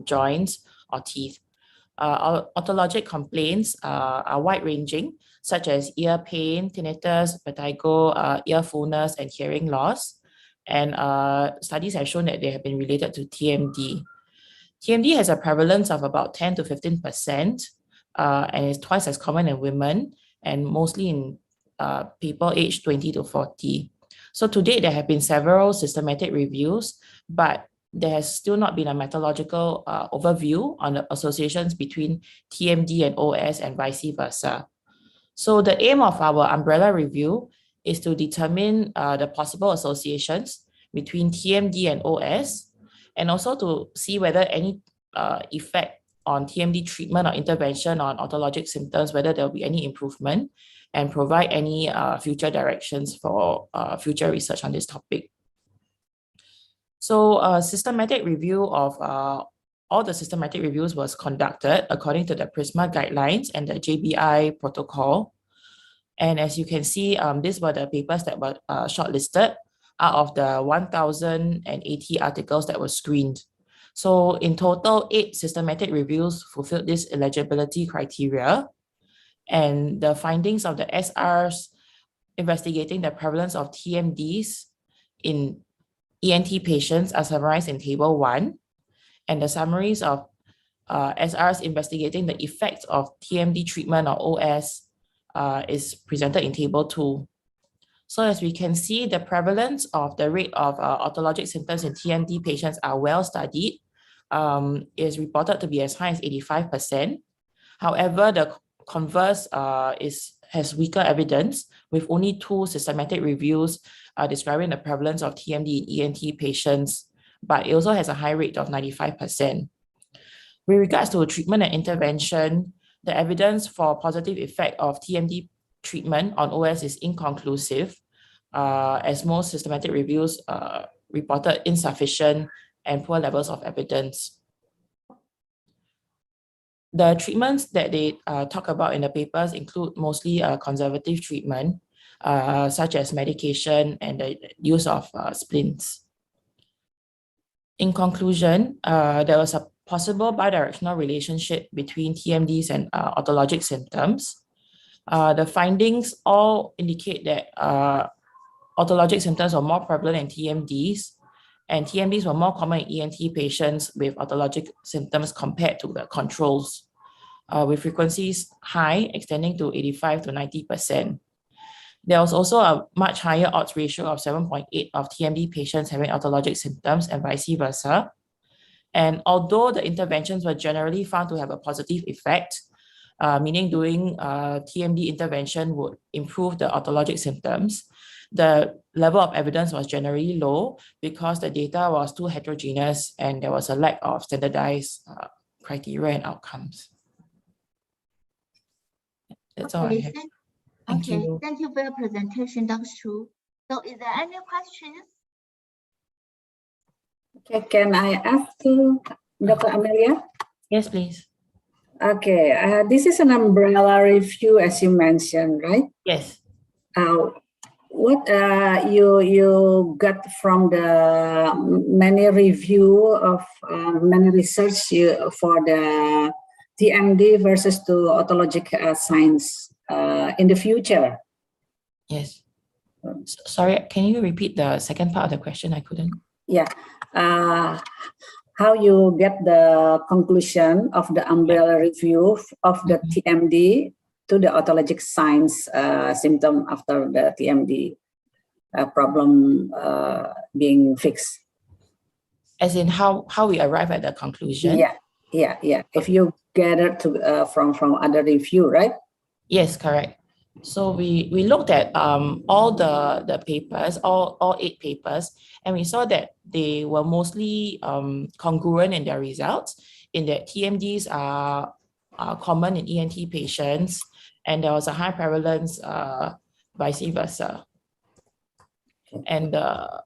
joints, or teeth. Otologic complaints are wide-ranging, such as ear pain, tinnitus, vertigo, ear fullness, and hearing loss. And studies have shown that they have been related to TMD. TMD has a prevalence of about 10 to 15%, and is twice as common in women, and mostly in people aged 20 to 40. So to date, there have been several systematic reviews, but there has still not been a methodological overview on the associations between TMD and OS and vice versa. So the aim of our umbrella review is to determine the possible associations between TMD and OS, and also to see whether any effect on TMD treatment or intervention on otologic symptoms, whether there will be any improvement, and provide any future directions for future research on this topic. So a systematic review of all the systematic reviews was conducted according to the PRISMA guidelines and the JBI protocol. And as you can see, these were the papers that were shortlisted out of the 1,080 articles that were screened. So in total, 8 systematic reviews fulfilled this eligibility criteria. And the findings of the SRs investigating the prevalence of TMDs in ENT patients are summarized in Table 1. And the summaries of SRs investigating the effects of TMD treatment or OS is presented in Table 2. So as we can see, the prevalence of the rate of otologic symptoms in TMD patients are well studied, is reported to be as high as 85%. However, the converse has weaker evidence, with only 2 systematic reviews describing the prevalence of TMD in ENT patients, but it also has a high rate of 95%. With regards to treatment and intervention, the evidence for positive effect of TMD treatment on OS is inconclusive, as most systematic reviews reported insufficient and poor levels of evidence. The treatments that they talk about in the papers include mostly conservative treatment, such as medication and the use of splints. In conclusion, there was a possible bidirectional relationship between TMDs and otologic symptoms. The findings all indicate that otologic symptoms are more prevalent in TMDs, and TMDs were more common in ENT patients with otologic symptoms compared to the controls, with frequencies high, extending to 85 to 90%. There was also a much higher odds ratio of 7.8 of TMD patients having otologic symptoms and vice versa. And although the interventions were generally found to have a positive effect, meaning doing TMD intervention would improve the otologic symptoms, the level of evidence was generally low because the data was too heterogeneous and there was a lack of standardized criteria and outcomes. That's all I have. Thank you. Thank you for your presentation, Dr. Chu. So is there any questions? Okay, can I ask you, Dr. Amelia? Yes, please. Okay, this is an umbrella review, as you mentioned, right? Yes. What you got from the many review of many research for the TMD versus to otologic signs in the future? Yes. Sorry, can you repeat the second part of the question? I couldn't. Yeah. How you get the conclusion of the umbrella review of the TMD to the otologic signs symptom after the TMD problem being fixed? As in how we arrive at the conclusion? Yeah. If you gather to from other review, right? Yes, correct. So we looked at all the papers, all 8 papers, and we saw that they were mostly congruent in their results, in that TMDs are common in ENT patients, and there was a high prevalence vice versa. And the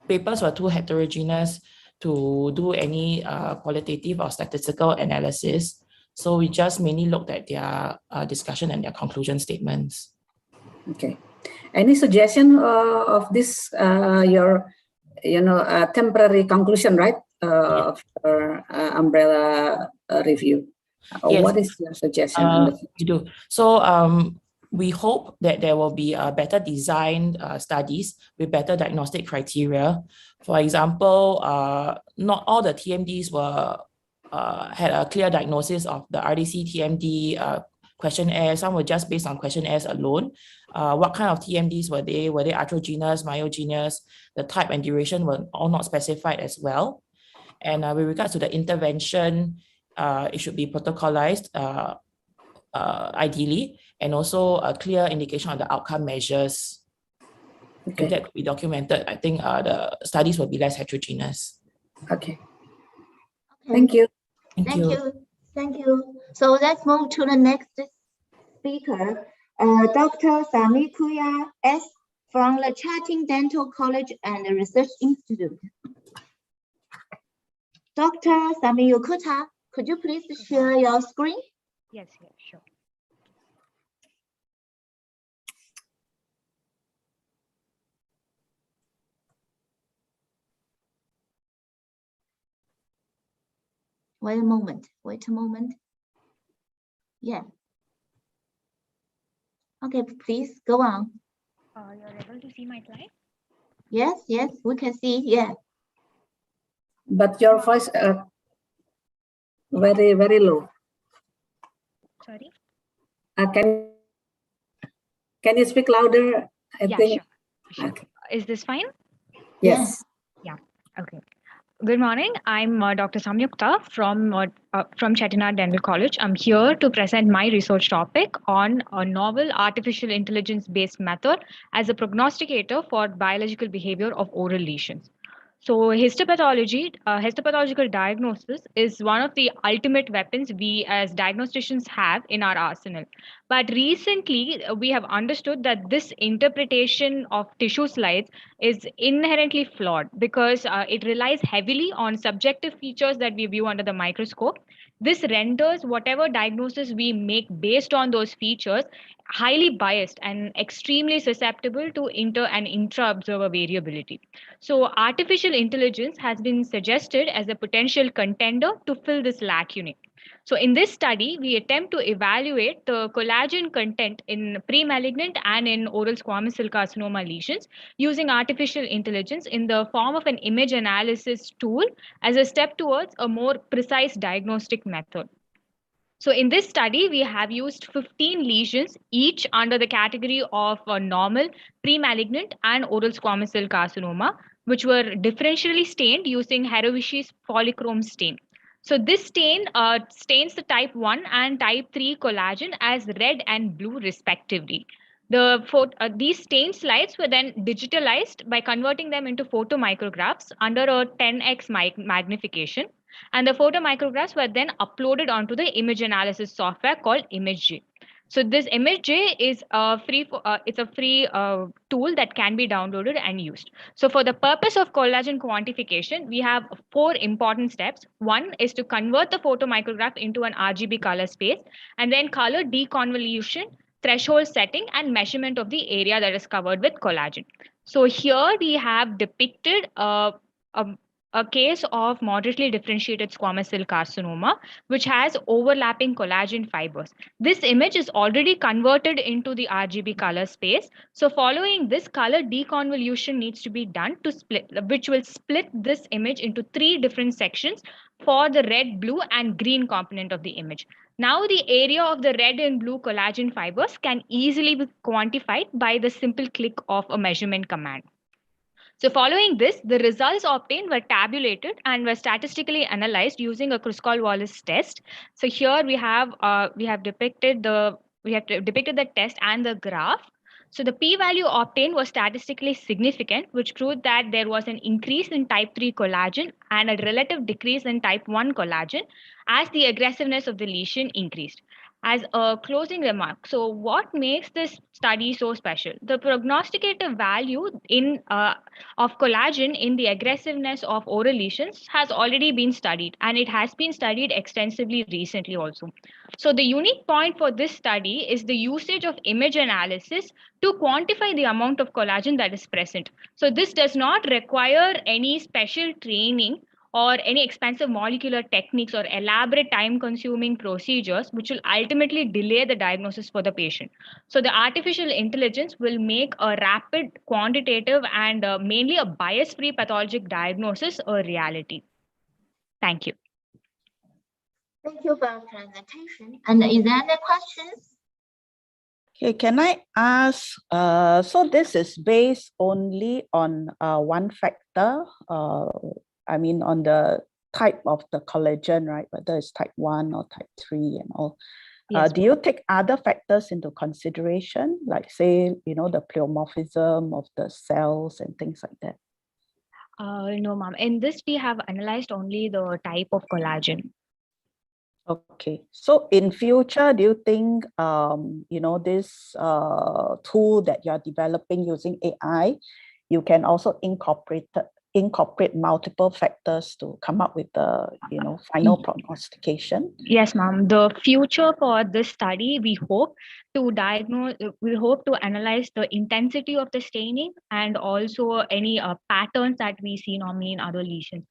papers were too heterogeneous to do any qualitative or statistical analysis. So we just mainly looked at their discussion and their conclusion statements. Okay. Any suggestion of this, your temporary conclusion, right? of your umbrella review? Yes. What is your suggestion on the We do. So we hope that there will be better designed studies with better diagnostic criteria. For example, not all the TMDs were had a clear diagnosis of the RDC TMD questionnaire. Some were just based on questionnaires alone. What kind of TMDs were they? Were they arthrogenous, myogenous? The type and duration were all not specified as well. And with regards to the intervention, it should be protocolized ideally, and also a clear indication of the outcome measures. Okay. If that could be documented, I think the studies will be less heterogeneous. Okay. Okay. Thank you. Thank you. Thank you. So let's move to the next speaker, Dr. Sami Kuya S. from the Chatting Dental College and Research Institute. Dr. Sami Yukuta, could you please share your screen? Yes, sure. Wait a moment. Yeah. Okay, please go on. You're able to see my slide? Yes, we can see. Yeah. But your voice very, very low. Sorry? Can you speak louder? I think. Sure. Okay. Is this fine? Yes. Yeah. Okay. Good morning. I'm Dr. Samyukta from Chettinad Dental College. I'm here to present my research topic on a novel artificial intelligence-based method as a prognosticator for biological behavior of oral lesions. So histopathological diagnosis is one of the ultimate weapons we as diagnosticians have in our arsenal. But recently, we have understood that this interpretation of tissue slides is inherently flawed because it relies heavily on subjective features that we view under the microscope. This renders whatever diagnosis we make based on those features highly biased and extremely susceptible to inter and intra-observer variability. So artificial intelligence has been suggested as a potential contender to fill this lacuna. So in this study, we attempt to evaluate the collagen content in pre-malignant and in oral squamous cell carcinoma lesions using artificial intelligence in the form of an image analysis tool as a step towards a more precise diagnostic method. So in this study, we have used 15 lesions, each under the category of normal, pre-malignant, and oral squamous cell carcinoma, which were differentially stained using Herovici's polychrome stain. So this stain stains the type 1 and type 3 collagen as red and blue respectively. These stain slides were then digitalized by converting them into photomicrographs under a 10x magnification. And the photomicrographs were then uploaded onto the image analysis software called ImageJ. So this ImageJ is a free tool that can be downloaded and used. So for the purpose of collagen quantification, we have 4 important steps. One is to convert the photomicrograph into an RGB color space, and then color deconvolution, threshold setting, and measurement of the area that is covered with collagen. So here we have depicted a case of moderately differentiated squamous cell carcinoma, which has overlapping collagen fibers. This image is already converted into the RGB color space. So following this, color deconvolution needs to be done which will split this image into 3 different sections for the red, blue, and green component of the image. Now the area of the red and blue collagen fibers can easily be quantified by the simple click of a measurement command. So following this, the results obtained were tabulated and were statistically analyzed using a Kruskal-Wallis test. So here we have depicted the test and the graph. So the p-value obtained was statistically significant, which proved that there was an increase in type 3 collagen and a relative decrease in type 1 collagen as the aggressiveness of the lesion increased. As a closing remark, so what makes this study so special? The prognosticator value of collagen in the aggressiveness of oral lesions has already been studied, and it has been studied extensively recently also. So the unique point for this study is the usage of image analysis to quantify the amount of collagen that is present. So this does not require any special training or any expensive molecular techniques or elaborate time-consuming procedures, which will ultimately delay the diagnosis for the patient. So the artificial intelligence will make a rapid, quantitative, and mainly a bias-free pathologic diagnosis a reality. Thank you. Thank you for your presentation. And is there any questions? Okay, can I ask, so this is based only on one factor, I mean on the type of the collagen, right? Whether it's type 1 or type 3 and all. Yes, Do you take other factors into consideration, like say, you know, the pleomorphism of the cells and things like that? No, ma'am. In this, we have analyzed only the type of collagen. Okay, so in future, do you think, you know, this tool that you're developing using AI, you can also incorporate multiple factors to come up with the, you know, final prognostication? Yes, ma'am. The future for this study, we hope to diagnose, we hope to analyze the intensity of the staining and also any patterns that we see normally in other lesions.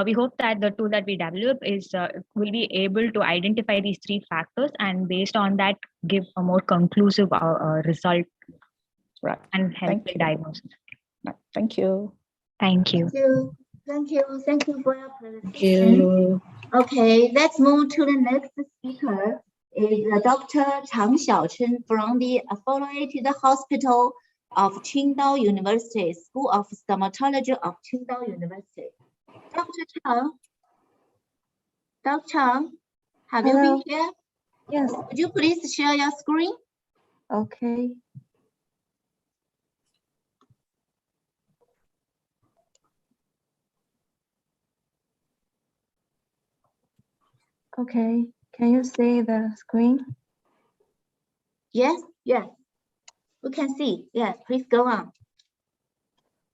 We hope that the tool that we develop will be able to identify these three factors and based on that give a more conclusive result, Right. And help Thank in you. diagnosis. Right. Thank you. Thank you. Thank you for your Thank presentation. you. Okay, let's move to the next speaker. Is Dr. Chang Xiaochen from the Affiliated Hospital of Qingdao University, School of Stomatology of Qingdao University. Dr. Chang, have you been here? Yes. Could you please share your screen? Okay. Okay. Can you see the screen? Yes, yes. We can see. Yes, please go on.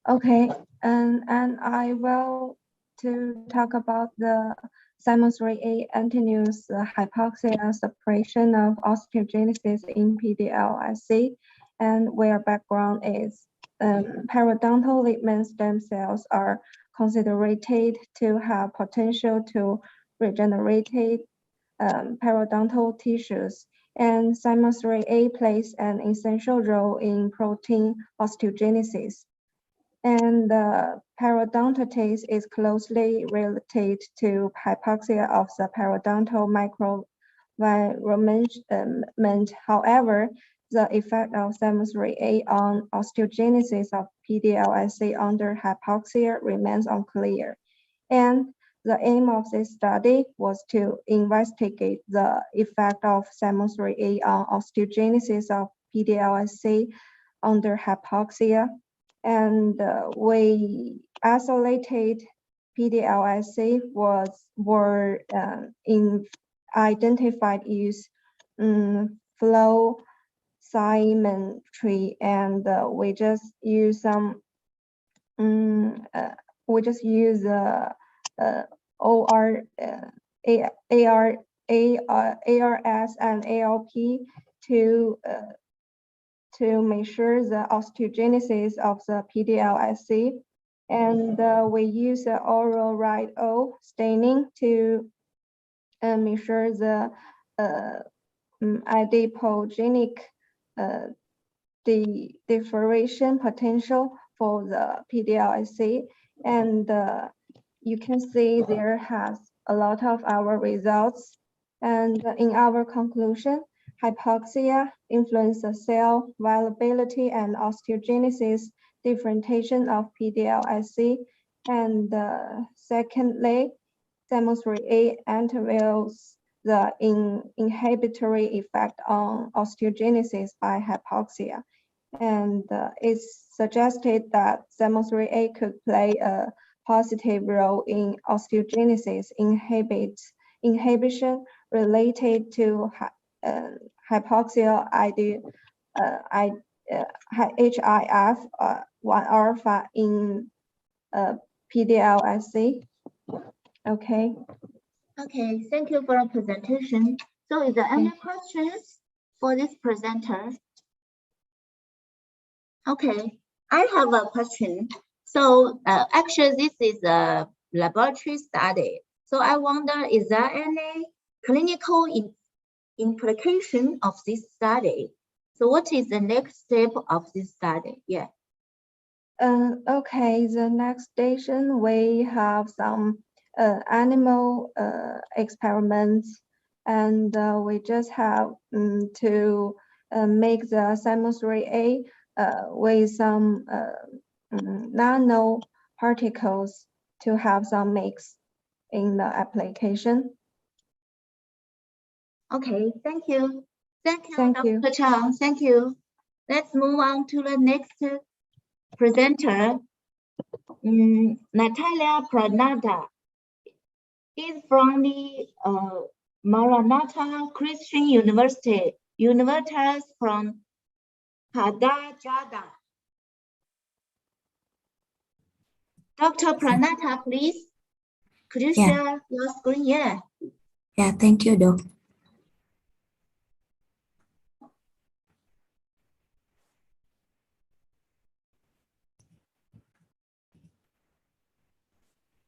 Okay. And I will to talk about the Simon's Ray A antenuous hypoxia suppression of osteogenesis in PDLIC, and where background is periodontal ligament stem cells are considered to have potential to regenerate periodontal tissues, and Simon's Ray A plays an essential role in protein osteogenesis. And the periodontitis is closely related to hypoxia of the periodontal microenvironment. However, the effect of Simon's Ray A on osteogenesis of PDLIC under hypoxia remains unclear. And the aim of this study was to investigate the effect of Simon's Ray A on osteogenesis of PDLIC under hypoxia. And we isolated PDLIC were identified use flow symmetry, and we just use some OR, ARS and ALP to measure the osteogenesis of the PDLIC, and we use the oral right-O staining to measure the adipogenic differentiation potential for the PDLIC, and you can see there has a lot of our results, and in our conclusion, hypoxia influences the cell viability and osteogenesis differentiation of PDLIC, and secondly, Simon's Ray A intervenes the inhibitory effect on osteogenesis by hypoxia, and it's suggested that Simon's Ray A could play a positive role in osteogenesis inhibition related to hypoxia HIF 1 alpha in PDLIC. Okay. Okay, thank you for your presentation. So is there any questions for this presenter? Okay, I have a question. So actually this is laboratory study. So I wonder, is there any clinical implication of this study? So what is the next step of this study? Yeah. Okay, the next station, we have some animal experiments, and we just have to make the Simon 3A with some nano particles to have some mix in the application. Okay, thank you. Thank you, Thank Dr. you. Chang. Thank you. Let's move on to the next presenter. Natalia Pranada is from the Maranatha Christian University, Universitas from Padajada. Dr. Pranada, please. Could you share your screen? Yeah. Yeah, thank you, Doc.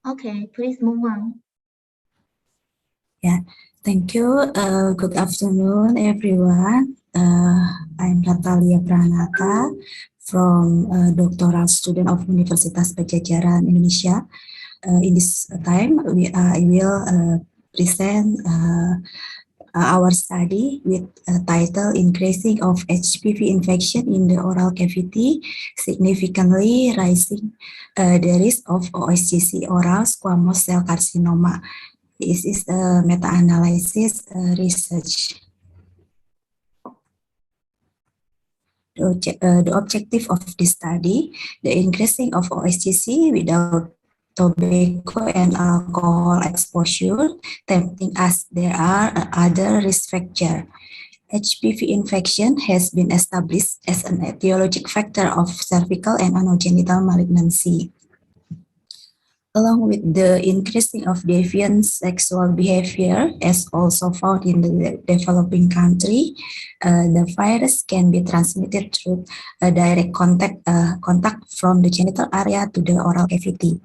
Okay, please move on. Yeah, thank you. Good afternoon, everyone. I'm Natalia Pranada from doctoral student of Universitas Pajajaran, Indonesia. In this time, I will present our study with a title Increasing of HPV infection in the oral cavity, significantly rising the risk of OSCC oral squamous cell carcinoma. This is a meta-analysis research. The objective of this study, the increasing of OSCC without tobacco and alcohol exposure, tempting as there are other risk factors. HPV infection has been established as an etiologic factor of cervical and anogenital malignancy. Along with the increasing of deviant sexual behavior, as also found in the developing country, the virus can be transmitted through a direct contact from the genital area to the oral cavity.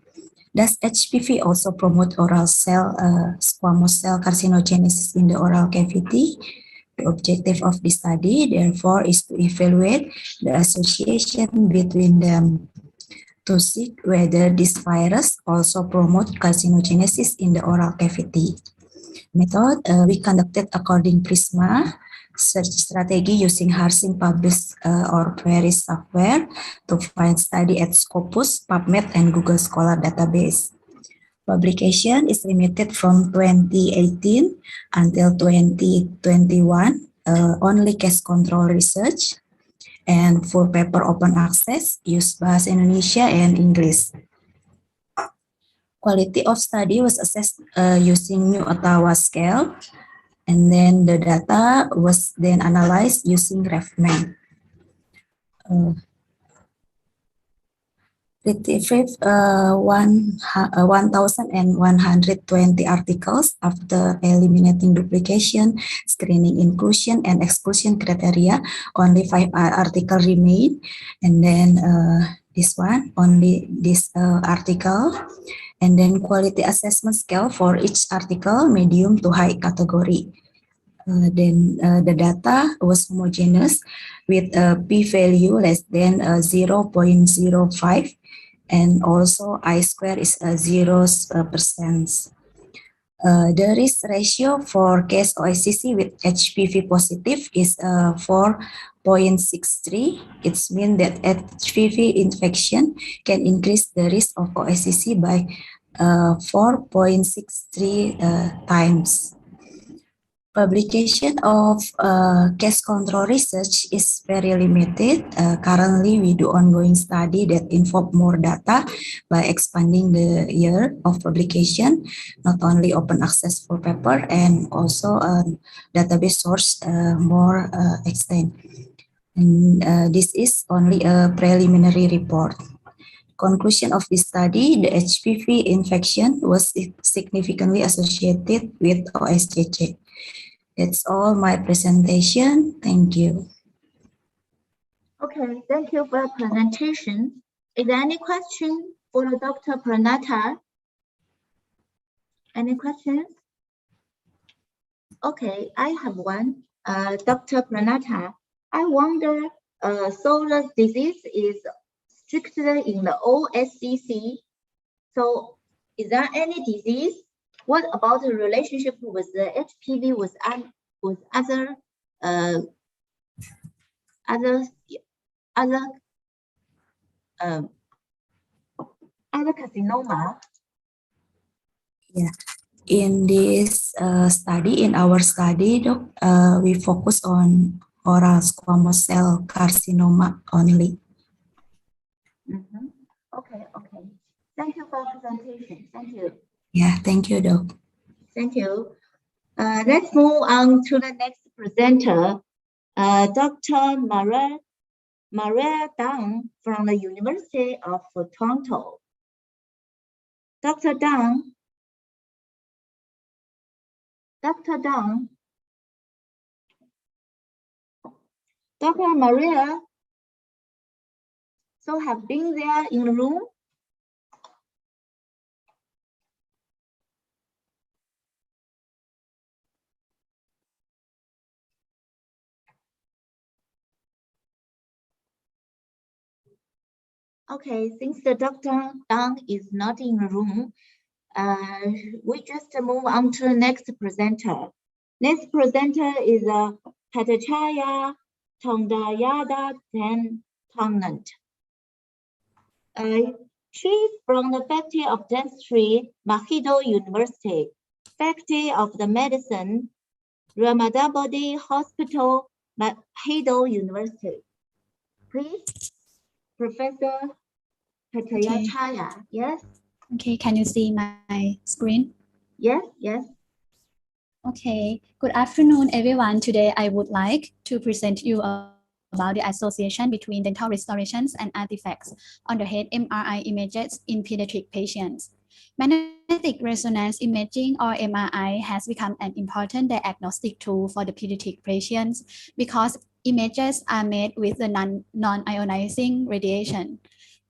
Does HPV also promote oral cell squamous cell carcinogenesis in the oral cavity? The objective of this study, therefore, is to evaluate the association between them, to see whether this virus also promotes carcinogenesis in the oral cavity. Method, we conducted according PRISMA search strategy using Harsing published or query software to find study at Scopus, PubMed, and Google Scholar database. Publication is limited from 2018 until 2021, only case control research, and full paper open access, use Bahasa Indonesia and English. Quality of study was assessed using New Ottawa scale, and then the data was then analyzed using RefMan. Retrieved 1,120 articles after eliminating duplication, screening inclusion and exclusion criteria. Only 5 articles remain, and then this one, only this article, and then quality assessment scale for each article, medium to high category. Then the data was homogeneous with a p-value less than 0.05, and also I-square is 0%. The risk ratio for case OSCC with HPV positive is 4.63. It means that HPV infection can increase the risk of OSCC by 4.63 times. Publication of case control research is very limited. Currently, we do ongoing study that involve more data by expanding the year of publication, not only open access for paper and also database source more extent. And this is only a preliminary report. Conclusion of this study, the HPV infection was significantly associated with OSCC. That's all my presentation. Thank you. Okay, thank you for your presentation. Is there any question for Dr. Pranada? Any questions? Okay, I have one. Dr. Pranada, I wonder, so the disease is strictly in the OSCC. So is there any disease? What about the relationship with the HPV with other carcinoma? Yeah. In this study, in our study, we focus on oral squamous cell carcinoma only. Okay, okay. Thank you for presentation. Thank you. Yeah, thank you, Doc. Thank you. Let's move on to the next presenter, Dr. Maria Dang from the University of Toronto. Dr. Dang. Dr. Maria, so have been there in the room? Okay, since the Dr. Dang is not in the room, we just move on to the next presenter. Next presenter is Patachaya Tongdayada Tennant. She's from the Faculty of Dentistry, Mahidol University, Faculty of the Medicine, Ramadabadi Hospital, Mahidol University. Please, Professor Patachaya. Yes? Okay, can you see my screen? Yes, yes. Okay, good afternoon, everyone. Today, I would like to present you about the association between dental restorations and artifacts on the head MRI images in pediatric patients. Magnetic resonance imaging, or MRI, has become an important diagnostic tool for the pediatric patients because images are made with the non-ionizing radiation,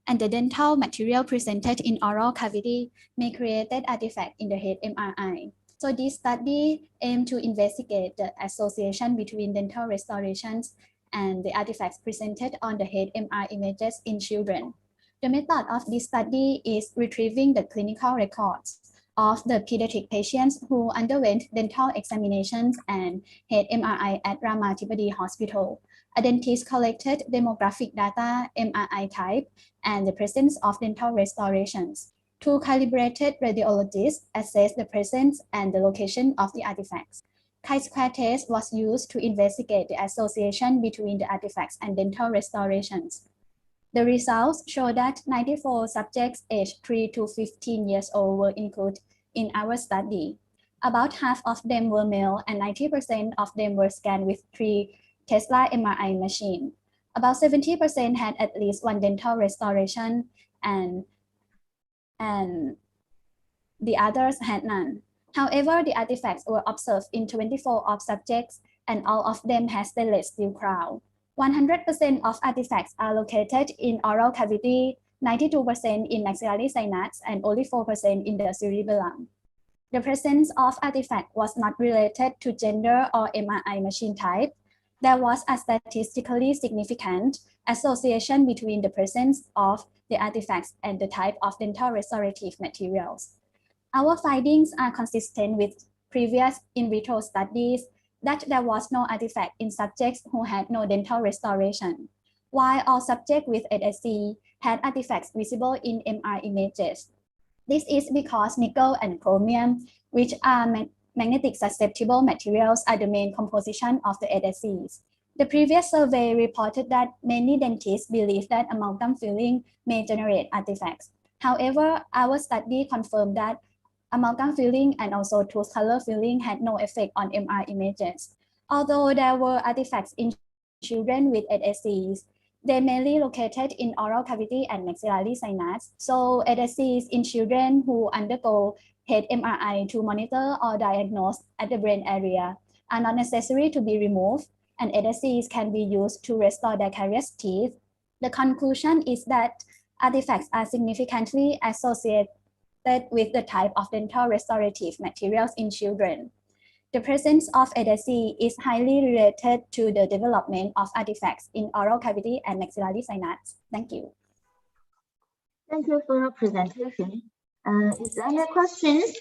and the dental material presented in oral cavity may create artifact in the head MRI. So this study aimed to investigate the association between dental restorations and the artifacts presented on the head MRI images in children. The method of this study is retrieving the clinical records of the pediatric patients who underwent dental examinations and head MRI at Ramadabadi Hospital. A dentist collected demographic data, MRI type, and the presence of dental restorations. Two calibrated radiologists assessed the presence and the location of the artifacts. Chi-square test was used to investigate the association between the artifacts and dental restorations. The results show that 94 subjects aged 3 to 15 years old were included in our study. About half of them were male and 90% of them were scanned with 3 Tesla MRI machine. About 70% had at least one dental restoration and the others had none. However, the artifacts were observed in 24 of subjects and all of them had stainless steel crown. 100% of artifacts are located in oral cavity, 92% in maxillary sinus, and only 4% in the cerebellum. The presence of artifact was not related to gender or MRI machine type. There was a statistically significant association between the presence of the artifacts and the type of dental restorative materials. Our findings are consistent with previous in vitro studies that there was no artifact in subjects who had no dental restoration, while all subjects with HSC had artifacts visible in MR images. This is because nickel and chromium, which are magnetic susceptible materials, are the main composition of the HSCs. The previous survey reported that many dentists believe that amalgam filling may generate artifacts. However, our study confirmed that amalgam filling and also tooth color filling had no effect on MR images. Although there were artifacts in children with HSCs, they mainly located in oral cavity and maxillary sinus. So HSCs in children who undergo head MRI to monitor or diagnose at the brain area are not necessary to be removed, and HSCs can be used to restore their caries teeth. The conclusion is that artifacts are significantly associated with the type of dental restorative materials in children. The presence of ADC is highly related to the development of artifacts in oral cavity and maxillary sinus. Thank you. Thank you for your presentation. Is there any questions?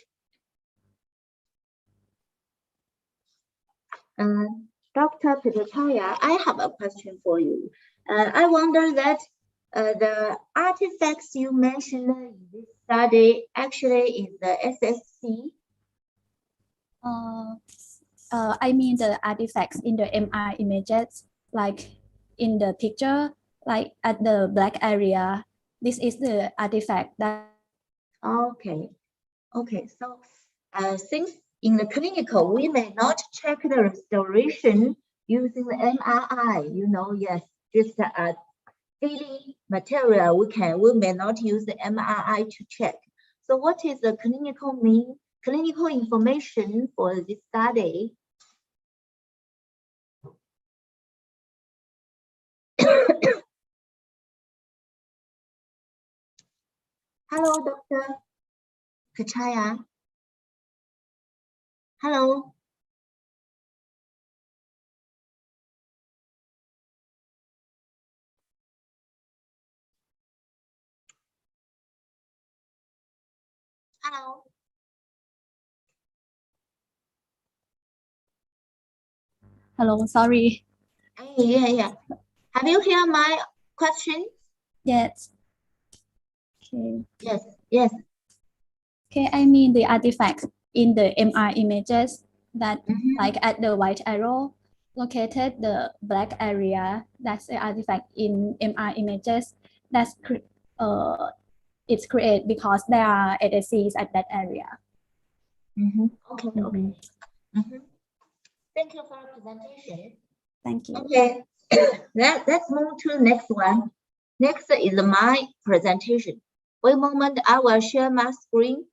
Dr. Phenytoin, I have a question for you. I wonder that the artifacts you mentioned in this study actually is the SSC. I mean the artifacts in the MR images, like in the picture, like at the black area. This is the artifact that. Okay. So since in the clinical, we may not check the restoration using the MRI, yes, just a daily material, we may not use the MRI to check. So what is the clinical information for this study? Hello, Dr. Kachaya. Hello. Hello. Hello, sorry. Yeah. Have you heard my question? Yes. Okay. Yes. Okay, I mean the artifacts in the MR images that like at the white arrow located the black area. That's the artifact in MR images. That's it's created because there are ADCs at that area. Okay. Thank you for your presentation. Thank you. Okay, let's move to the next one. Next is my presentation. Wait a moment, I will share my screen.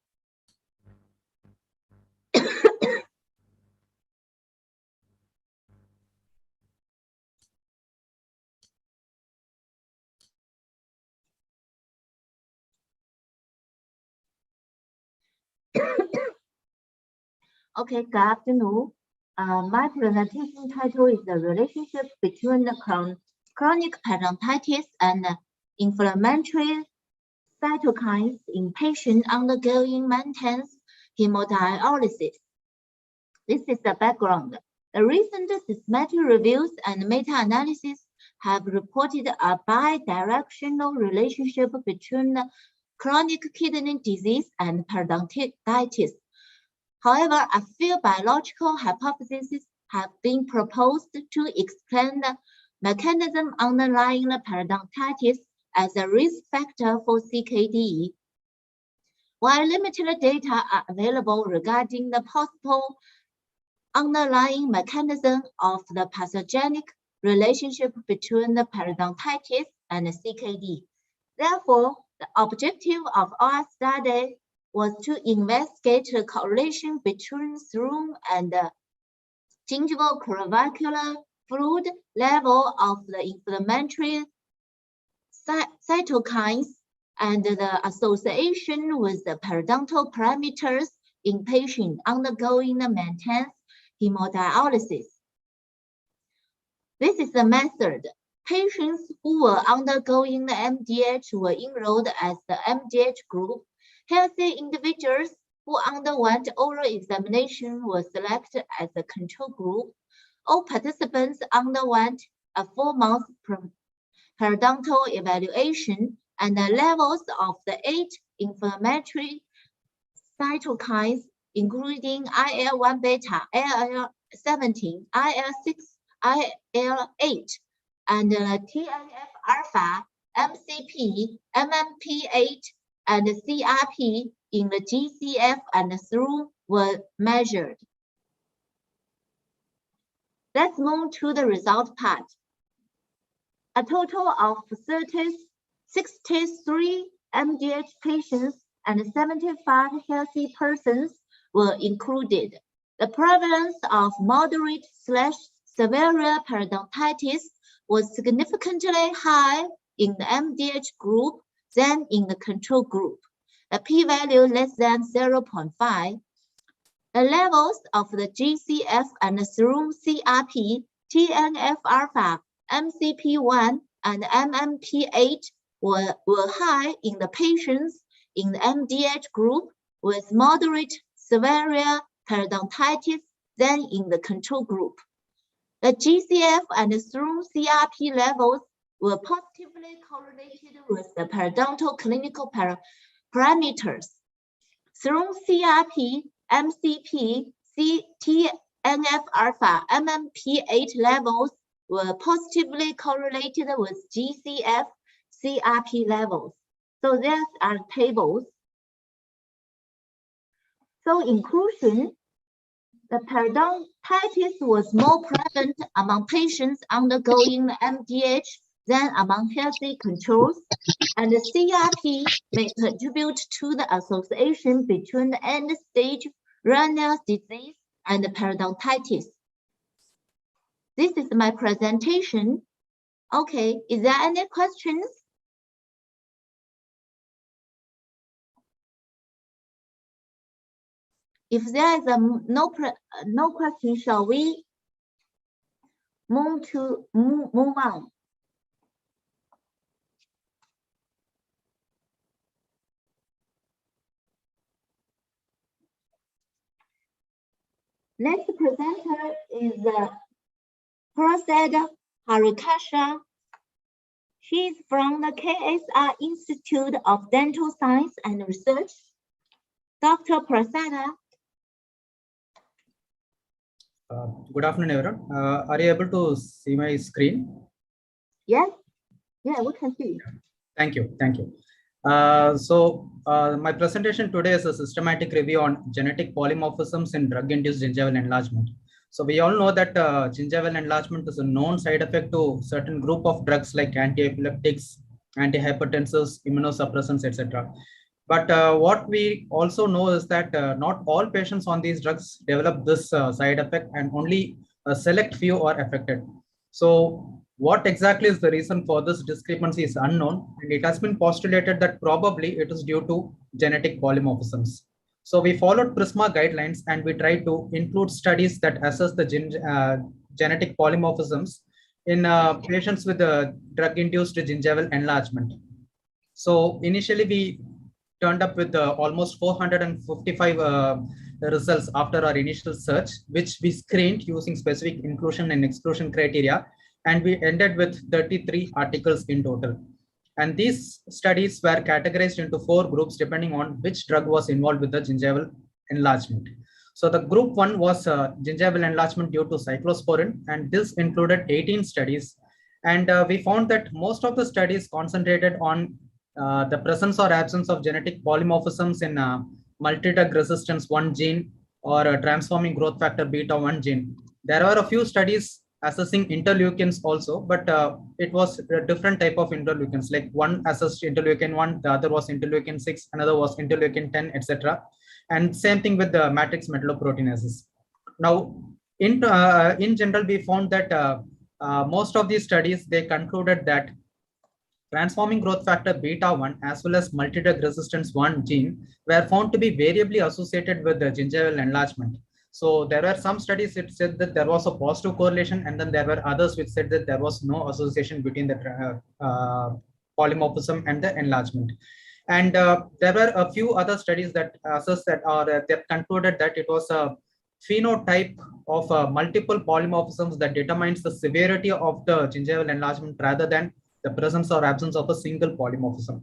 Okay, good afternoon. My presentation title is the relationship between the chronic parodontitis and inflammatory cytokines in patients undergoing maintenance hemodialysis. This is the background. The recent systematic reviews and meta-analysis have reported a bi-directional relationship between chronic kidney disease and parodontitis. However, a few biological hypotheses have been proposed to explain the mechanism underlying the parodontitis as a risk factor for CKD. While limited data are available regarding the possible underlying mechanism of the pathogenic relationship between the parodontitis and the CKD. Therefore, the objective of our study was to investigate the correlation between serum and gingival clavicular fluid level of the inflammatory cytokines and the association with the periodontal parameters in patients undergoing the maintenance hemodialysis. This is the method. Patients who were undergoing the MDH were enrolled as the MDH group. Healthy individuals who underwent oral examination were selected as the control group. All participants underwent a 4-month periodontal evaluation, and the levels of the 8 inflammatory cytokines, including IL-1 beta, IL-17, IL-6, IL-8, and TNF-alpha, MCP, MMP8, and CRP in the GCF and serum were measured. Let's move to the result part. A total of 63 MDH patients and 75 healthy persons were included. The prevalence of moderate/severe parodontitis was significantly higher in the MDH group than in the control group. a p-value less than 0.5. The levels of the GCF and serum CRP, TNF-alpha, MCP1, and MMP8 were high in the patients in the MDH group with moderate severe periodontitis than in the control group. The GCF and serum CRP levels were positively correlated with the periodontal clinical parameters. Serum CRP, MCP, TNF-alpha, MMP8 levels were positively correlated with GCF, CRP levels. So these are tables. So inclusion, the periodontitis was more prevalent among patients undergoing the MDH than among healthy controls, and the CRP may contribute to the association between the end-stage renal disease and the periodontitis. This is my presentation. Okay, is there any questions? If there is no question, shall we move on? Next presenter is Prasad Harikasha. She is from the KSR Institute of Dental Science and Research. Dr. Prasada. Good afternoon, everyone. Are you able to see my screen? Yes. Yeah, we can see. Thank you. Thank you. My presentation today is a systematic review on genetic polymorphisms in drug-induced gingival enlargement. So we all know that gingival enlargement is a known side effect to certain group of drugs like anti-epileptics, antihypertensives, immunosuppressants, etc. But what we also know is that not all patients on these drugs develop this side effect, and only a select few are affected. So what exactly is the reason for this discrepancy is unknown, and it has been postulated that probably it is due to genetic polymorphisms. So we followed PRISMA guidelines, and we tried to include studies that assess the genetic polymorphisms in patients with drug-induced gingival enlargement. So initially we turned up with almost 455 results after our initial search, which we screened using specific inclusion and exclusion criteria, and we ended with 33 articles in total. And these studies were categorized into 4 groups depending on which drug was involved with the gingival enlargement. So the group 1 was gingival enlargement due to cyclosporin, and this included 18 studies. And we found that most of the studies concentrated on the presence or absence of genetic polymorphisms in multidrug resistance 1 gene or transforming growth factor beta 1 gene. There are a few studies assessing interleukins also, but it was a different type of interleukins. Like one assessed interleukin 1, the other was interleukin 6, another was interleukin 10, etc. And same thing with the matrix metalloproteinases. Now, in general, we found that most of these studies, they concluded that transforming growth factor beta 1 as well as multidrug resistance 1 gene were found to be variably associated with the gingival enlargement. So there were some studies that said that there was a positive correlation, and then there were others which said that there was no association between the polymorphism and the enlargement. And there were a few other studies that assessed that, or that concluded that it was a phenotype of multiple polymorphisms that determines the severity of the gingival enlargement rather than the presence or absence of a single polymorphism.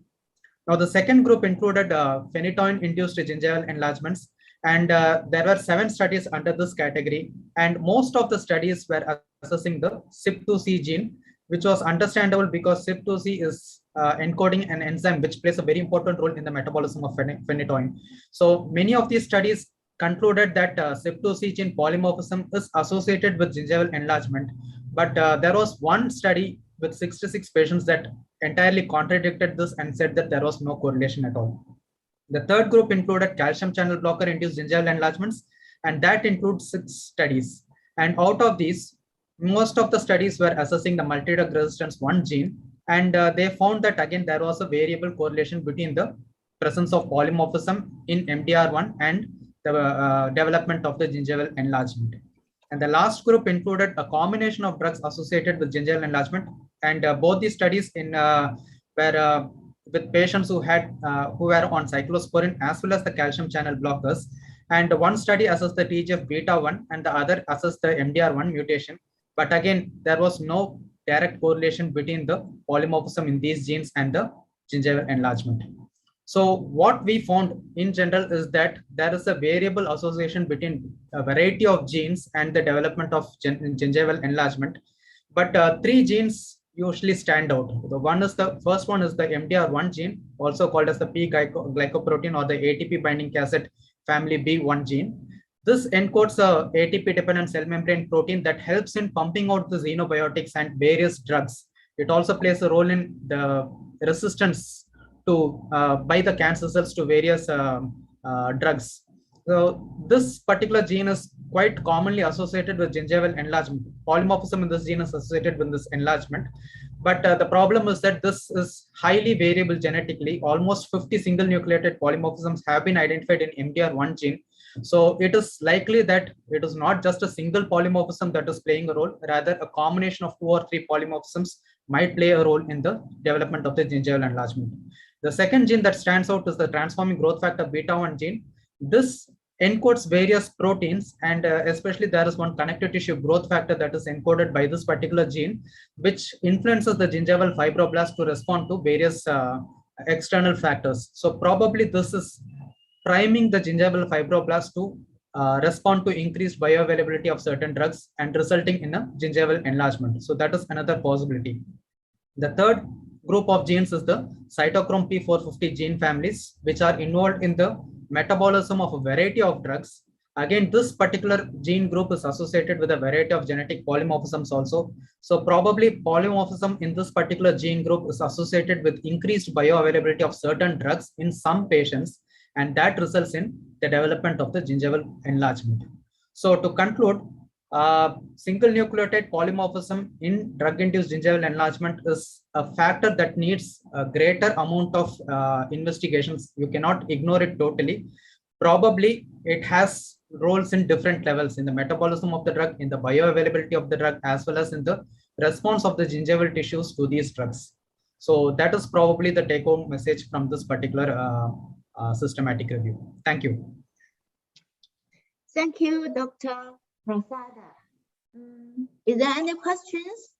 Now, the second group included Phenytoin-induced gingival enlargements, and there were 7 studies under this category, and most of the studies were assessing the CYP2C gene, which was understandable because CYP2C is encoding an enzyme which plays a very important role in the metabolism of phenytoin. So many of these studies concluded that CYP2C gene polymorphism is associated with gingival enlargement, but there was one study with 66 patients that entirely contradicted this and said that there was no correlation at all. The third group included calcium channel blocker induced gingival enlargements, and that includes 6 studies. And out of these, most of the studies were assessing the multidrug resistance 1 gene, and they found that again there was a variable correlation between the presence of polymorphism in MDR1 and the development of the gingival enlargement. And the last group included a combination of drugs associated with gingival enlargement, and both these studies were with patients who were on cyclosporin as well as the calcium channel blockers. And one study assessed the TGF-beta1 and the other assessed the MDR1 mutation. But again, there was no direct correlation between the polymorphism in these genes and the gingival enlargement. So what we found in general is that there is a variable association between a variety of genes and the development of gingival enlargement. But three genes usually stand out. The first one is the MDR1 gene, also called as the P-glycoprotein or the ATP binding cassette family B1 gene. This encodes a ATP-dependent cell membrane protein that helps in pumping out the xenobiotics and various drugs. It also plays a role in the resistance by the cancer cells to various drugs. So this particular gene is quite commonly associated with gingival enlargement. Polymorphism in this gene is associated with this enlargement. But the problem is that this is highly variable genetically. Almost 50 single nucleated polymorphisms have been identified in MDR1 gene. So it is likely that it is not just a single polymorphism that is playing a role, rather a combination of 2 or 3 polymorphisms might play a role in the development of the gingival enlargement. The second gene that stands out is the transforming growth factor beta-1 gene. This encodes various proteins, and especially there is one connective tissue growth factor that is encoded by this particular gene, which influences the gingival fibroblast to respond to various external factors. So probably this is priming the gingival fibroblast to respond to increased bioavailability of certain drugs and resulting in a gingival enlargement. So that is another possibility. The third group of genes is the cytochrome P450 gene families, which are involved in the metabolism of a variety of drugs. Again, this particular gene group is associated with a variety of genetic polymorphisms also. So probably polymorphism in this particular gene group is associated with increased bioavailability of certain drugs in some patients, and that results in the development of the gingival enlargement. So to conclude, single nucleotide polymorphism in drug-induced gingival enlargement is a factor that needs a greater amount of investigations. You cannot ignore it totally. Probably it has roles in different levels in the metabolism of the drug, in the bioavailability of the drug, as well as in the response of the gingival tissues to these drugs. So that is probably the take-home message from this particular systematic review. Thank you. Thank you, Dr. Pranada. Is there any questions?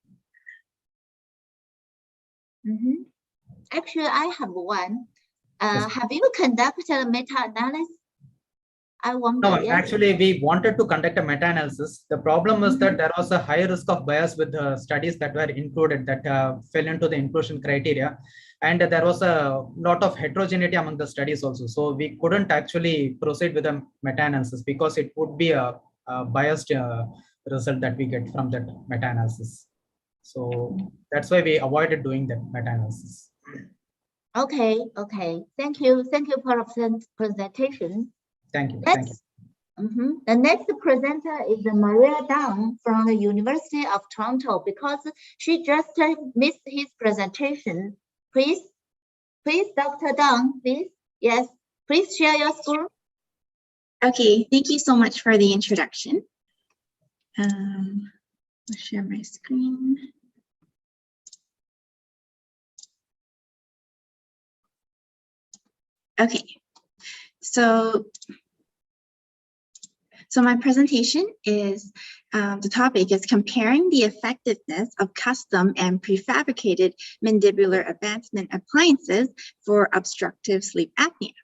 Actually, I have one. Yes. Have you conducted a meta-analysis? I wonder. No, yes? actually, we wanted to conduct a meta-analysis. The problem is that there was a high risk of bias with the studies that were included that fell into the inclusion criteria. And there was a lot of heterogeneity among the studies also. So we couldn't actually proceed with a meta-analysis because it would be a biased result that we get from that meta-analysis. So that's why we avoided doing that meta-analysis. Okay. Thank you for the presentation. Thank you. The next presenter is Maria Dang from the University of Toronto, because she just missed his presentation. Please, Dr. Dang, please. Yes, please share your screen. Okay, thank you so much for the introduction. I'll share my screen. Okay, so my presentation is, the topic is comparing the effectiveness of custom and prefabricated mandibular advancement appliances for obstructive sleep apnea.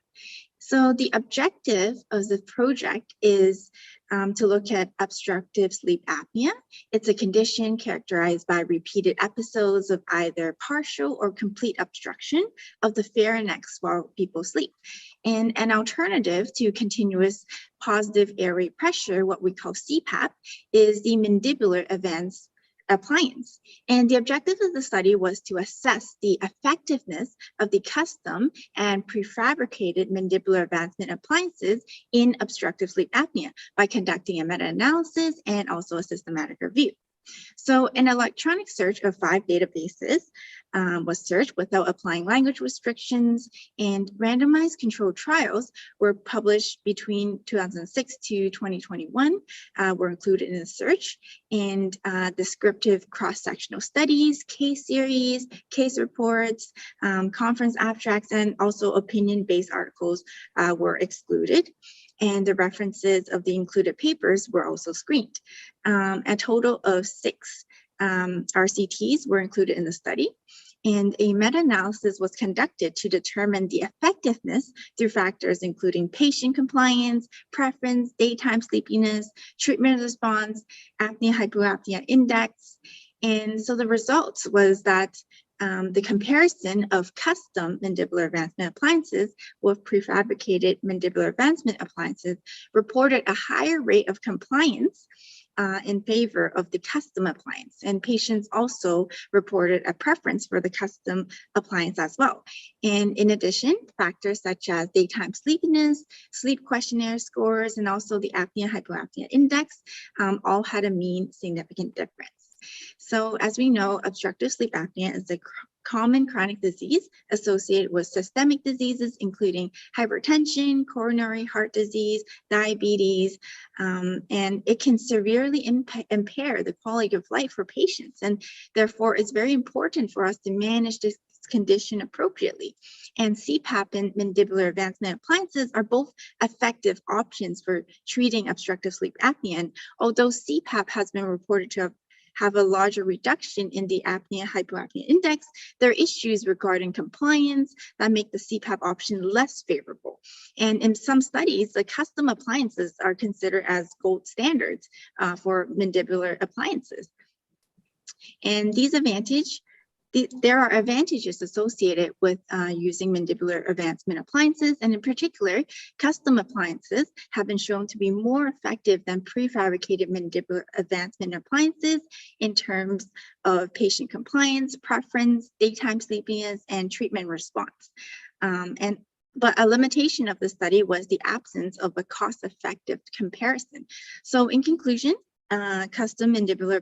So the objective of the project is to look at obstructive sleep apnea. It's a condition characterized by repeated episodes of either partial or complete obstruction of the pharynx while people sleep. And an alternative to continuous positive airway pressure, what we call CPAP, is the mandibular advanced appliance. And the objective of the study was to assess the effectiveness of the custom and prefabricated mandibular advancement appliances in obstructive sleep apnea by conducting a meta-analysis and also a systematic review. So an electronic search of 5 databases was searched without applying language restrictions, and randomized controlled trials were published between 2006 to 2021, were included in the search, and descriptive cross-sectional studies, case series, case reports, conference abstracts, and also opinion-based articles were excluded. And the references of the included papers were also screened. A total of 6 RCTs were included in the study, and a meta-analysis was conducted to determine the effectiveness through factors including patient compliance, preference, daytime sleepiness, treatment response, apnea-hypopnea index. And so the results was that the comparison of custom mandibular advancement appliances with prefabricated mandibular advancement appliances reported a higher rate of compliance in favor of the custom appliance, and patients also reported a preference for the custom appliance as well. And in addition, factors such as daytime sleepiness, sleep questionnaire scores, and also the apnea-hypopnea index all had a mean significant difference. So as we know, obstructive sleep apnea is a common chronic disease associated with systemic diseases, including hypertension, coronary heart disease, diabetes, and it can severely impair the quality of life for patients. And therefore, it's very important for us to manage this condition appropriately. And CPAP and mandibular advancement appliances are both effective options for treating obstructive sleep apnea. And although CPAP has been reported to have a larger reduction in the apnea-hypopnea index, there are issues regarding compliance that make the CPAP option less favorable. And in some studies, the custom appliances are considered as gold standards for mandibular appliances. And there are advantages associated with using mandibular advancement appliances, and in particular, custom appliances have been shown to be more effective than prefabricated mandibular advancement appliances in terms of patient compliance, preference, daytime sleepiness, and treatment response. But a limitation of the study was the absence of a cost-effective comparison. So in conclusion, custom mandibular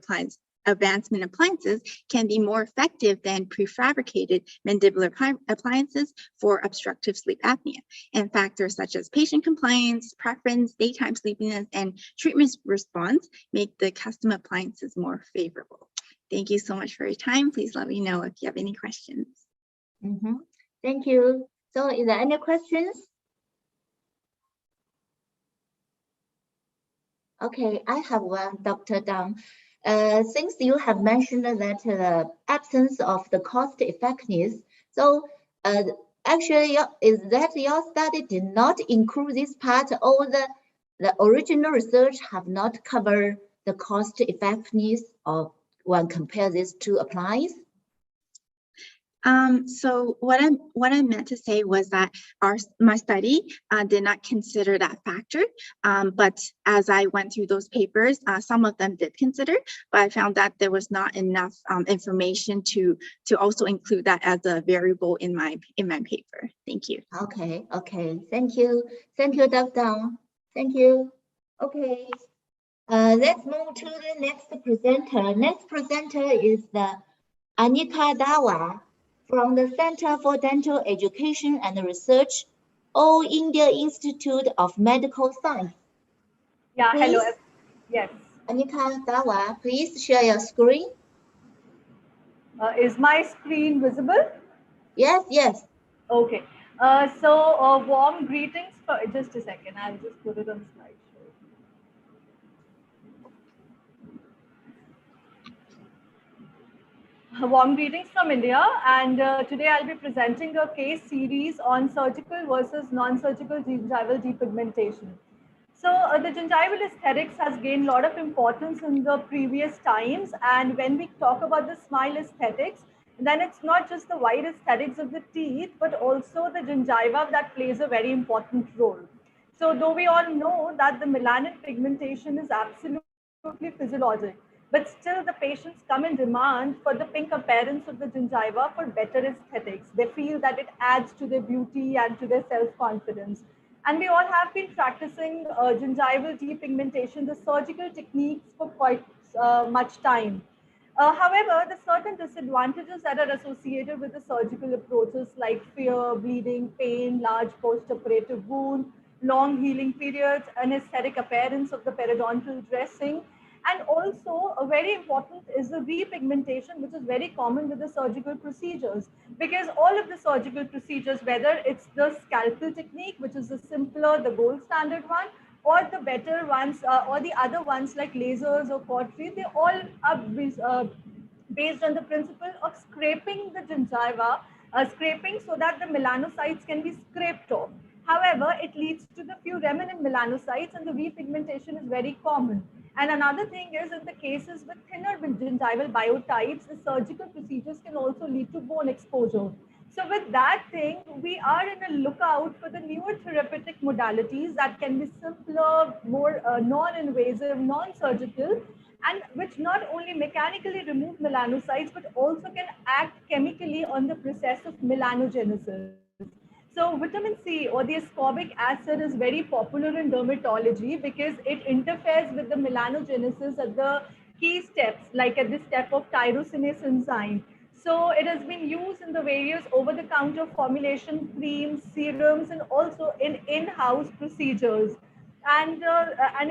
advancement appliances can be more effective than prefabricated mandibular appliances for obstructive sleep apnea. And factors such as patient compliance, preference, daytime sleepiness, and treatment response make the custom appliances more favorable. Thank you so much for your time. Please let me know if you have any questions. Thank you. So is there any questions? Okay, I have one, Dr. Dang. Since you have mentioned that the absence of the cost effectiveness, so actually, is that your study did not include this part, or the original research have not covered the cost effectiveness of when compare these two applies? So what I meant to say was that my study did not consider that factor, but as I went through those papers, some of them did consider, but I found that there was not enough information to also include that as a variable in my paper. Thank you. Okay, thank you, Dr. Dang. Thank you. Okay, let's move to the next presenter. Next presenter is the Anika Dawa from the Center for Dental Education and Research, All India Institute of Medical Science. Yeah, please, hello. Yes. Anika Dawa, please share your screen. Is my screen visible? Yes. Okay. So warm greetings. Just a second. I'll just put it on slideshow. Warm greetings from India, and today I'll be presenting a case series on surgical versus non-surgical gingival depigmentation. So the gingival aesthetics has gained a lot of importance in the previous times, and when we talk about the smile aesthetics, then it's not just the white aesthetics of the teeth, but also the gingiva that plays a very important role. So though we all know that the melanin pigmentation is absolutely physiologic, but still the patients come in demand for the pink appearance of the gingiva for better aesthetics. They feel that it adds to their beauty and to their self-confidence. And we all have been practicing gingival depigmentation, the surgical techniques, for quite much time. However, the certain disadvantages that are associated with the surgical approaches like fear, bleeding, pain, large post-operative wound, long healing periods, anesthetic appearance of the periodontal dressing, and also very important is the repigmentation, which is very common with the surgical procedures, because all of the surgical procedures, whether it's the scalpel technique, which is the simpler, the gold standard one, or the better ones, or the other ones like lasers or cautery, they all are based on the principle of scraping the gingiva, scraping so that the melanocytes can be scraped off. However, it leads to the few remnant melanocytes, and the repigmentation is very common. And another thing is, in the cases with thinner gingival biotypes, the surgical procedures can also lead to bone exposure. So with that thing, we are in a lookout for the newer therapeutic modalities that can be simpler, more non-invasive, non-surgical, and which not only mechanically remove melanocytes, but also can act chemically on the process of melanogenesis. So vitamin C, or the ascorbic acid, is very popular in dermatology because it interferes with the melanogenesis at the key steps, like at the step of tyrosinase enzyme. So it has been used in the various over-the-counter formulation creams, serums, and also in in-house procedures. And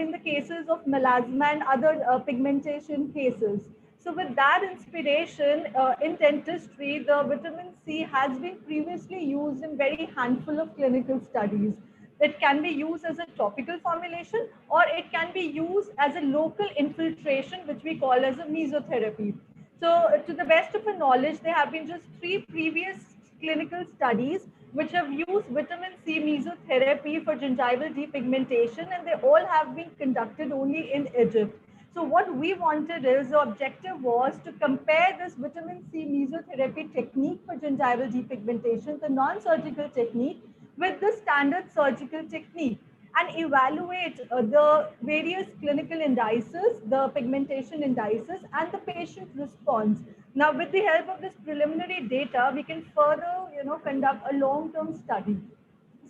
in the cases of melasma and other pigmentation cases. So with that inspiration, in dentistry, the vitamin C has been previously used in very handful of clinical studies. It can be used as a topical formulation, or it can be used as a local infiltration, which we call as a mesotherapy. So to the best of our knowledge, there have been just 3 previous clinical studies which have used vitamin C mesotherapy for gingival depigmentation, and they all have been conducted only in Egypt. So what we wanted is, the objective was to compare this vitamin C mesotherapy technique for gingival depigmentation, the non-surgical technique, with the standard surgical technique, and evaluate the various clinical indices, the pigmentation indices, and the patient response. Now, with the help of this preliminary data, we can further, conduct a long-term study.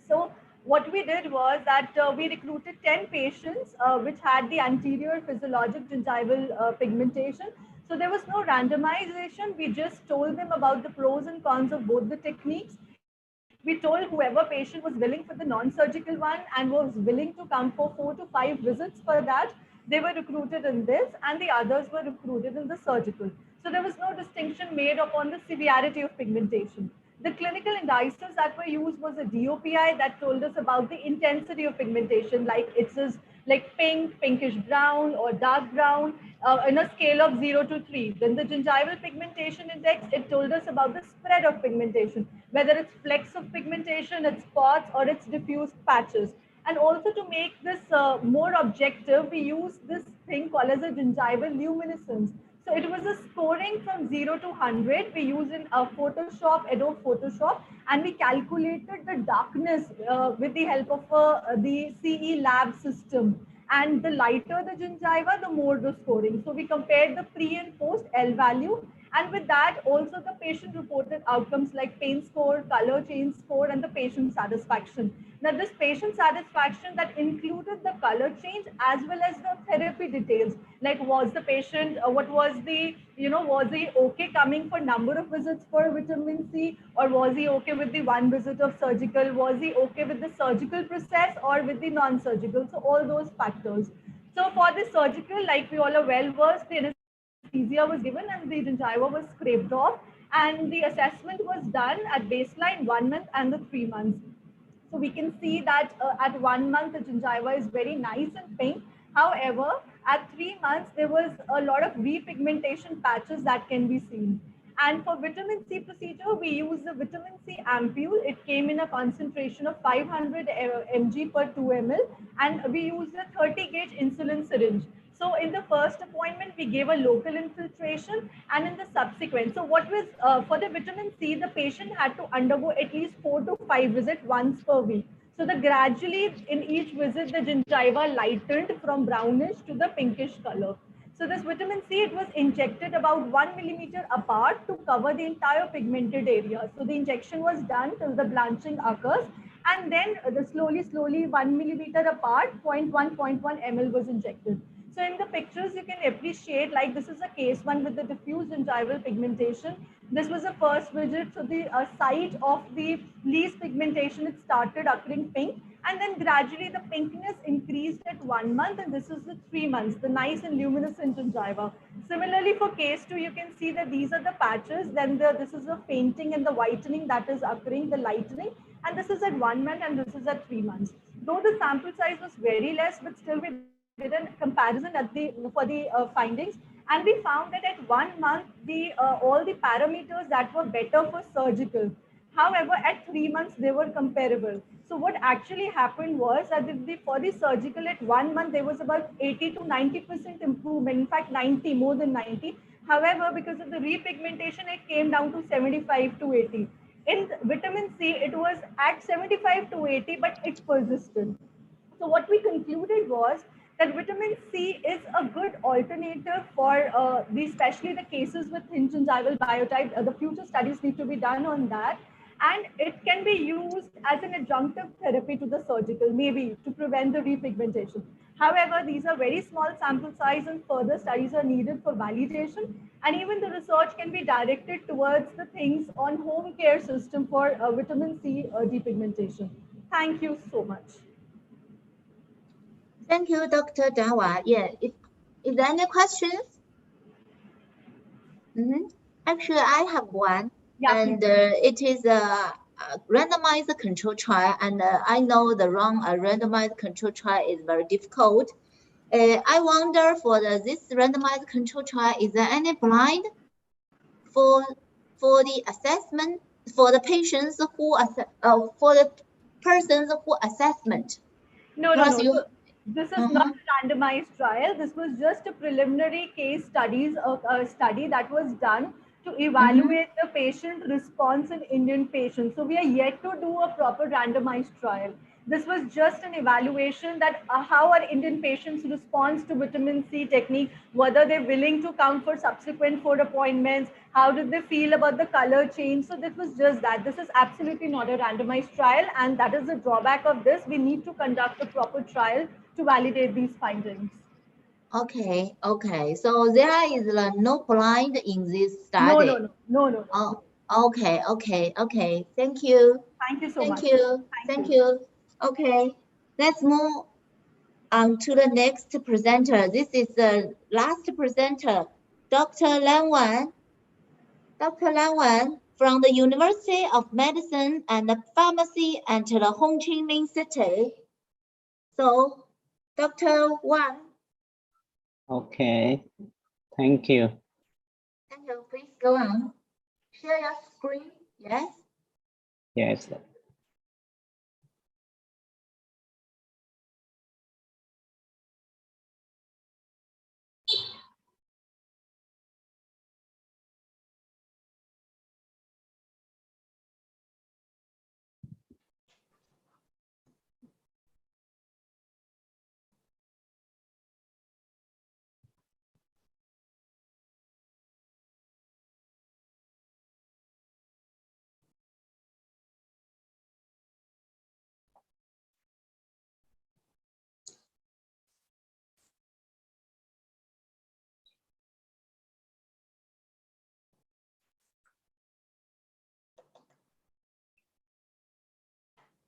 So what we did was that we recruited 10 patients which had the anterior physiologic gingival pigmentation. So there was no randomization. We just told them about the pros and cons of both the techniques. We told whoever patient was willing for the non-surgical one and was willing to come for 4 to 5 visits for that, they were recruited in this, and the others were recruited in the surgical. So there was no distinction made upon the severity of pigmentation. The clinical indices that were used was a DOPI that told us about the intensity of pigmentation, like it says like pink, pinkish brown, or dark brown, in a scale of 0 to 3. Then the gingival pigmentation index, it told us about the spread of pigmentation, whether it's flecks of pigmentation, it's spots, or it's diffuse patches. And also, to make this more objective, we use this thing called as a gingival luminescence. So it was a scoring from 0 to 100. We used in Photoshop, Adobe Photoshop, and we calculated the darkness with the help of the CE lab system. And the lighter the gingiva, the more the scoring. So we compared the pre and post L value. And with that, also the patient reported outcomes like pain score, color change score, and the patient satisfaction. Now, this patient satisfaction that included the color change as well as the therapy details, like was the patient, what was the, was he okay coming for number of visits for vitamin C, or was he okay with the 1 visit of surgical? Was he okay with the surgical process or with the non-surgical? So all those factors. So for the surgical, like we all are well versed, the anesthesia was given and the gingiva was scraped off, and the assessment was done at baseline 1 month and the 3 months. So we can see that at 1 month, the gingiva is very nice and pink. However, at 3 months, there was a lot of repigmentation patches that can be seen. And for vitamin C procedure, we use the vitamin C ampule. It came in a concentration of 500 mg per 2 ml, and we used a 30 gauge insulin syringe. So in the first appointment, we gave a local infiltration, and in the subsequent, so what was for the vitamin C, the patient had to undergo at least 4 to 5 visits once per week. So the gradually in each visit, the gingiva lightened from brownish to the pinkish color. So this vitamin C, it was injected about 1 millimeter apart to cover the entire pigmented area. So the injection was done till the blanching occurs, and then slowly 1 millimeter apart, 0.1 ml was injected. So in the pictures, you can appreciate, like this is a case one with the diffuse gingival pigmentation. This was the first visit. So the site of the least pigmentation, it started occurring pink. And then gradually the pinkness increased at 1 month. And this is the 3 months, the nice and luminescent gingiva. Similarly, for case 2, you can see that these are the patches. Then this is the fainting and the whitening that is occurring, the lightening. And this is at 1 month and this is at 3 months. Though the sample size was very less, but still we did a comparison for the findings, and we found that at 1 month all the parameters that were better for surgical. However, at 3 months they were comparable. So what actually happened was that for the surgical at 1 month there was about 80 to 90% improvement. In fact, 90, more than 90. However, because of the repigmentation, it came down to 75 to 80. In vitamin C, it was at 75 to 80, but it persisted. So what we concluded was that vitamin C is a good alternative for especially the cases with thin gingival biotype. The future studies need to be done on that. And it can be used as an adjunctive therapy to the surgical, maybe to prevent the repigmentation. However, these are very small sample size and further studies are needed for validation. And even the research can be directed towards the things on home care system for vitamin C depigmentation. Thank you so much. Thank you, Dr. Dawa. Yeah, is there any questions? Actually, I have one, yeah, and it is a randomized control trial, and I know the randomized control trial is very difficult. I wonder for this randomized control trial, is there any blind for the assessment for the patients who for the persons who assessment? No. This is not a randomized trial. This was just a preliminary case study that was done to evaluate the patient response in Indian patients. So we are yet to do a proper randomized trial. This was just an evaluation that how our Indian patients response to vitamin C technique, whether they're willing to come for subsequent 4 appointments, how did they feel about the color change. So this was just that. This is absolutely not a randomized trial, and that is the drawback of this. We need to conduct a proper trial to validate these findings. Okay. So there is no blind in this study. No. Oh, okay. Thank you. Thank you so much. Thank you. Okay, let's move on to the next presenter. This is the last presenter, Dr. Lan Wan. Dr. Lan Wan from the University of Medicine and Pharmacy at the Ho Chi Minh City. So, Dr. Wan. Okay, thank you. Thank you. Please go on. Share your screen. Yes. Yes.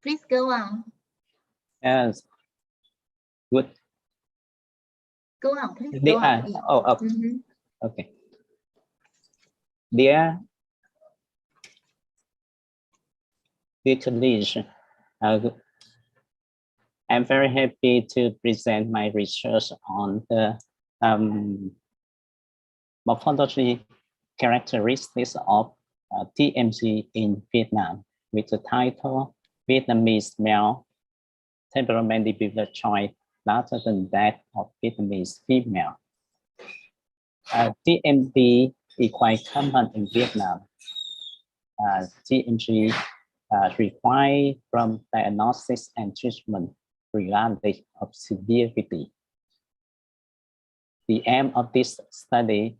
Please go on. Yes. Good. Go on, please go on. Yeah. Oh, okay. Dear colleagues, I'm very happy to present my research on the morphology characteristics of TMG in Vietnam with the title Vietnamese male temporomandibular joint larger than that of Vietnamese female. TMD is quite common in Vietnam. TMG required from diagnosis and treatment regardless of severity. The aim of this study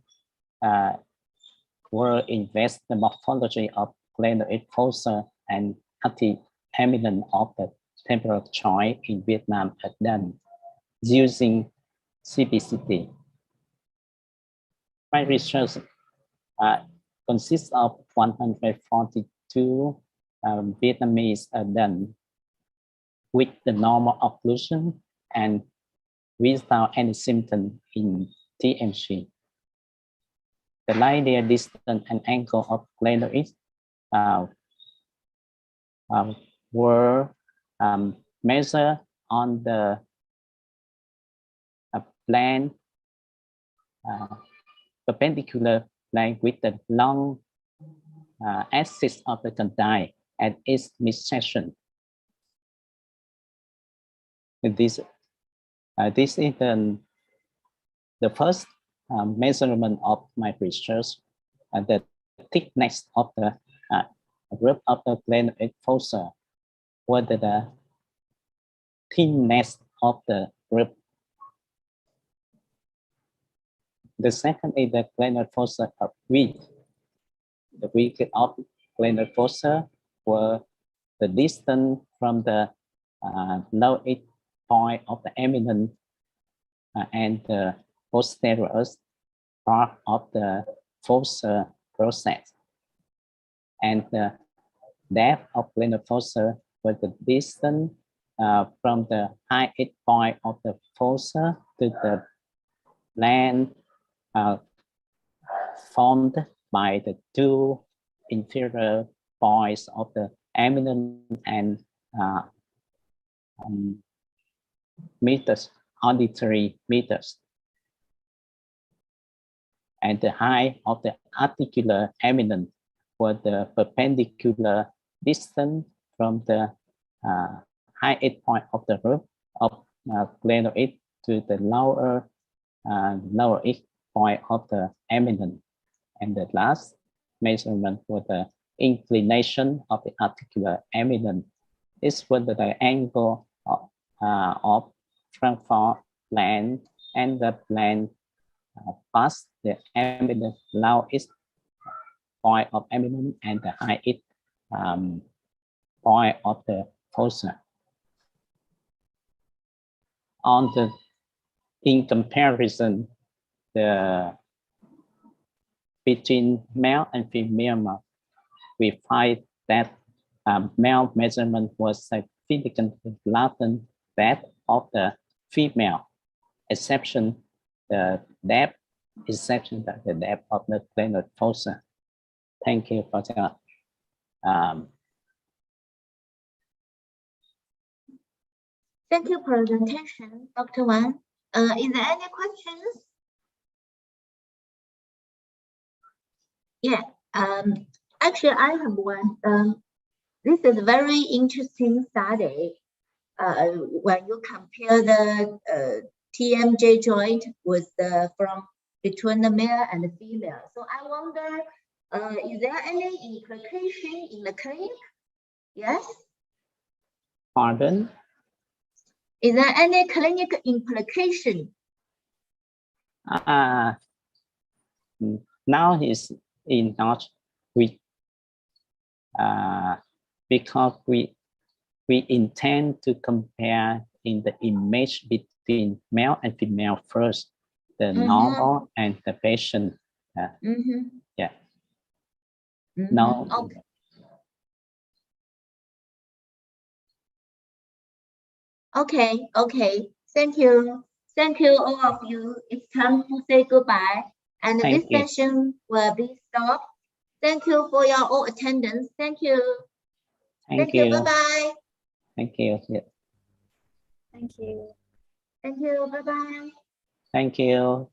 will invest the morphology of glenoid fossa and anti-eminent of the temporal joint in Vietnam adult using CBCT. My research consists of 142 Vietnamese adults with the normal occlusion and without any symptom in TMG. The linear distance and angle of glenoids were measured on the plane perpendicular plane with the long axis of the condyle at its midsection. This is the first measurement of my research, the thickness of the roof of the glenoid fossa, whether the thinness of the roof. The second is the glenoid fossa width. The width of glenoid fossa were the distance from the lowest point of the eminence and the posterior part of the fossa process. And the depth of glenoid fossa was the distance from the highest point of the fossa to the land formed by the two inferior points of the eminence and meters, auditory meters. And the height of the articular eminence was the perpendicular distance from the highest point of the roof of glenoid to the lowerest point of the eminence. And the last measurement was the inclination of the articular eminence. This was the angle of Frankfurt plane and the plane past the eminence, lowest point of eminence and the highest point of the fossa. In comparison, between male and female, we find that male measurement was significantly larger than that of the female, exception the depth of the glenoid fossa. Thank you for that. Thank you for the presentation, Dr. Wan. Is there any questions? Yeah, actually I have one. This is a very interesting study when you compare the TMJ joint with between the male and the female. So I wonder, is there any implication in the clinic? Yes? Pardon? Is there any clinical implication? Now is in not because we intend to compare in the image between male and female first, the normal and the patient. Yeah. No. Okay. Okay. Thank you. Thank you, all of you. It's time to say goodbye. And this session will be stopped. Thank you for your all attendance. Thank you. Thank you. Bye-bye. Thank you. Yeah. Thank you. Thank you. Bye-bye. Thank you.